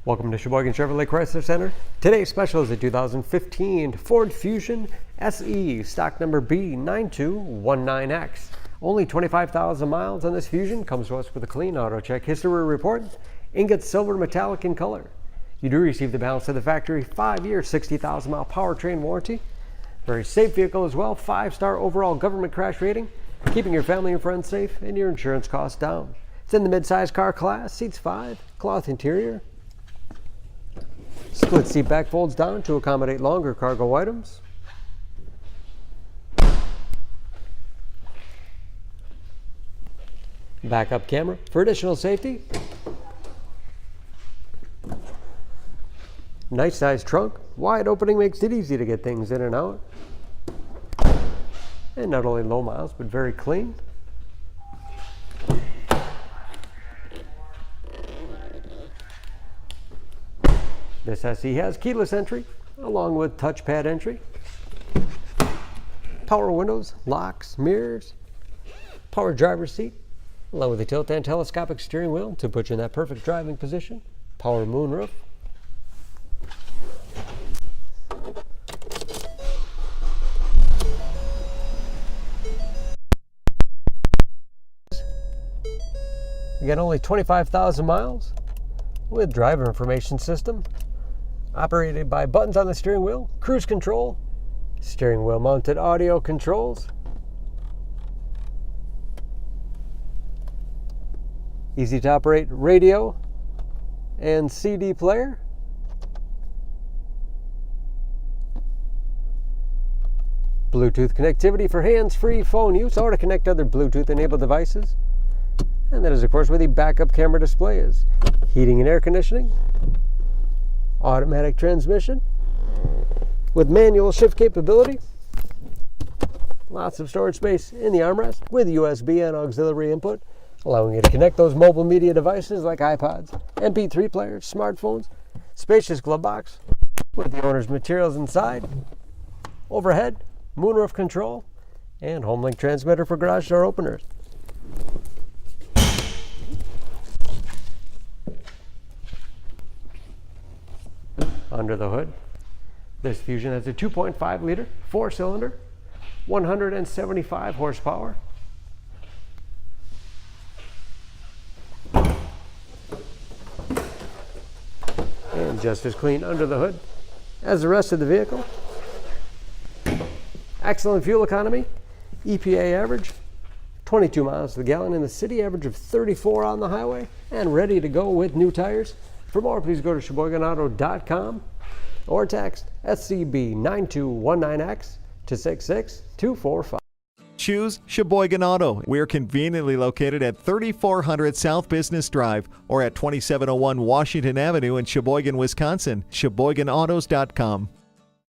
Welcome to Sheboygan Chevrolet Chrysler Center. Today's special is a 2015 Ford Fusion SE, stock number B9219X. Only 25,000 miles on this Fusion. Comes to us with a clean auto check history report. Ingot Silver metallic in color. You do receive the balance of the factory 5-year, 60,000 mile powertrain warranty. Very safe vehicle as well. 5-star overall government crash rating, keeping your family and friends safe and your insurance costs down. It's in the mid-size car class, seats 5, cloth interior. Split seat back folds down to accommodate longer cargo items. Backup camera for additional safety. Nice size trunk. Wide opening makes it easy to get things in and out. And not only low miles, but very clean. This SE has keyless entry, along with touchpad entry, power windows, locks, mirrors, power driver's seat, along with a tilt and telescopic steering wheel to put you in that perfect driving position, power moonroof. Again, only 25,000 miles with driver information system. Operated by buttons on the steering wheel, cruise control, steering wheel mounted audio controls, easy to operate radio and CD player, Bluetooth connectivity for hands-free phone use or to connect other Bluetooth enabled devices. And that is, of course, where the backup camera display is. Heating and air conditioning. Automatic transmission with manual shift capability. Lots of storage space in the armrest with USB and auxiliary input, allowing you to connect those mobile media devices like iPods, MP3 players, smartphones. Spacious glove box with the owner's materials inside. Overhead, moonroof control, and HomeLink transmitter for garage door openers. Under the hood, this Fusion has a 2.5 liter 4-cylinder, 175 horsepower. And just as clean under the hood as the rest of the vehicle. Excellent fuel economy, EPA average 22 miles to the gallon in the city, average of 34 on the highway, and ready to go with new tires. For more, please go to SheboyganAuto.com or text SCB9219X to 66245. Choose Sheboygan Auto. We're conveniently located at 3400 South Business Drive or at 2701 Washington Avenue in Sheboygan, Wisconsin. SheboyganAutos.com.